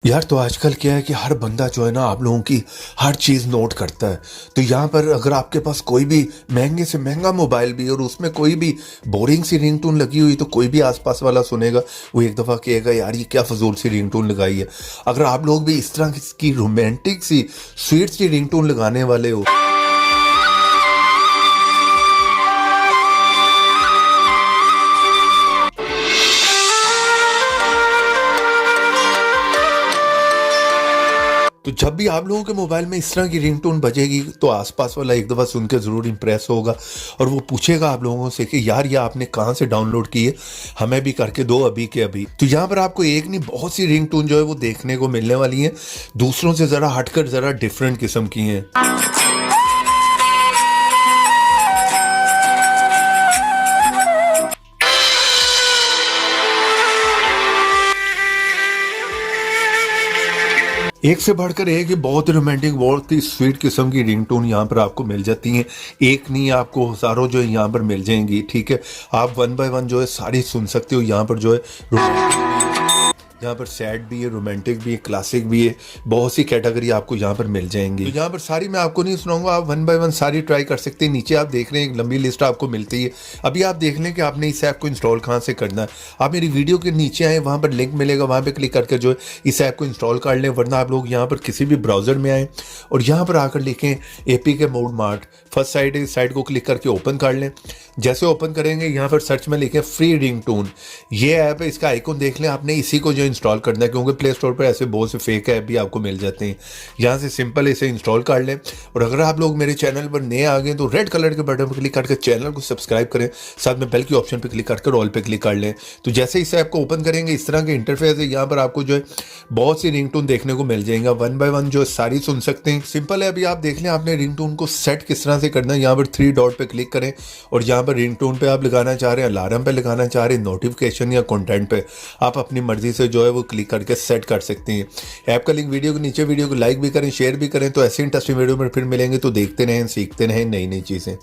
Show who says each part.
Speaker 1: यार तो आजकल क्या है कि हर बंदा जो है ना आप लोगों की हर चीज़ नोट करता है। तो यहाँ पर अगर आपके पास कोई भी महंगे से महंगा मोबाइल भी और उसमें कोई भी बोरिंग सी रिंगटोन लगी हुई तो कोई भी आसपास वाला सुनेगा, वो एक दफ़ा कहेगा यार ये क्या फजूल सी रिंगटोन लगाई है। अगर आप लोग भी इस तरह की रोमांटिक सी स्वीट सी रिंगटोन लगाने वाले हो तो जब भी आप लोगों के मोबाइल में इस तरह की रिंगटोन बजेगी तो आसपास वाला एक दफ़ा सुन के ज़रूर इंप्रेस होगा और वो पूछेगा आप लोगों से कि यार ये आपने कहाँ से डाउनलोड की है, हमें भी करके दो अभी के अभी। तो यहाँ पर आपको एक नहीं बहुत सी रिंगटोन जो है वो देखने को मिलने वाली हैं, दूसरों से ज़रा हटकर ज़रा डिफरेंट किस्म की हैं। एक से बढ़कर एक ही बहुत ही रोमांटिक बहुत ही स्वीट किस्म की रिंगटोन यहाँ पर आपको मिल जाती हैं। एक नहीं आपको हज़ारों जो है यहाँ पर मिल जाएंगी। ठीक है, आप वन बाय वन जो है सारी सुन सकते हो। यहाँ पर जो है यहाँ पर सैड भी है, रोमांटिक भी है, क्लासिक भी है, बहुत सी कैटेगरी आपको यहाँ पर मिल जाएंगी। तो यहाँ पर सारी मैं आपको नहीं सुनाऊंगा, आप वन बाय वन सारी ट्राई कर सकते हैं। नीचे आप देख रहे हैं एक लंबी लिस्ट आपको मिलती है। अभी आप देख लें कि आपने इस ऐप को इंस्टॉल कहाँ से करना है। आप मेरी वीडियो के नीचे आए, वहाँ पर लिंक मिलेगा, वहाँ पर क्लिक करके जो है इस ऐप को इंस्टॉल कर लें। वरना आप लोग यहाँ पर किसी भी ब्राउज़र में आएँ और यहाँ पर आकर लिखें APK mode mart, first side इस साइड को क्लिक करके ओपन कर लें। जैसे ओपन करेंगे यहाँ पर सर्च में लिखें फ्री रिंगटोन, ये ऐप है, इसका आइकन देख लें। आपने इसी को जो इंस्टॉल करना है क्योंकि प्ले स्टोर पर ऐसे बहुत से फेक ऐप भी आपको मिल जाते हैं। यहाँ से सिंपल इसे इंस्टॉल कर लें। और अगर आप लोग मेरे चैनल पर नए आ गए तो रेड कलर के बटन पर क्लिक करके चैनल को सब्सक्राइब करें, साथ में बेल की ऑप्शन पर क्लिक करके ऑल पे क्लिक कर लें। तो जैसे इस ऐप को ओपन करेंगे इस तरह के इंटरफेस है। यहाँ पर आपको जो है बहुत सी रिंगटोन देखने को मिल जाएगा, वन बाय वन जो सारी सुन सकते हैं। सिंपल है। अभी आप देख लें आपने रिंगटोन को सेट किस तरह से करना है। यहाँ पर 3 डॉट पे क्लिक करें और यहाँ पर रिंगटोन पे आप लगाना चाह रहे हैं, अलार्म पे लगाना चाह रहे हैं, नोटिफिकेशन या कंटेंट पे, आप अपनी मर्जी से जो है वो क्लिक करके सेट कर सकते हैं। ऐप का लिंक वीडियो के नीचे, वीडियो को लाइक भी करें, शेयर भी करें। तो ऐसे इंटरेस्टिंग वीडियो में फिर मिलेंगे। तो देखते रहें, सीखते रहें नई नई चीज़ें।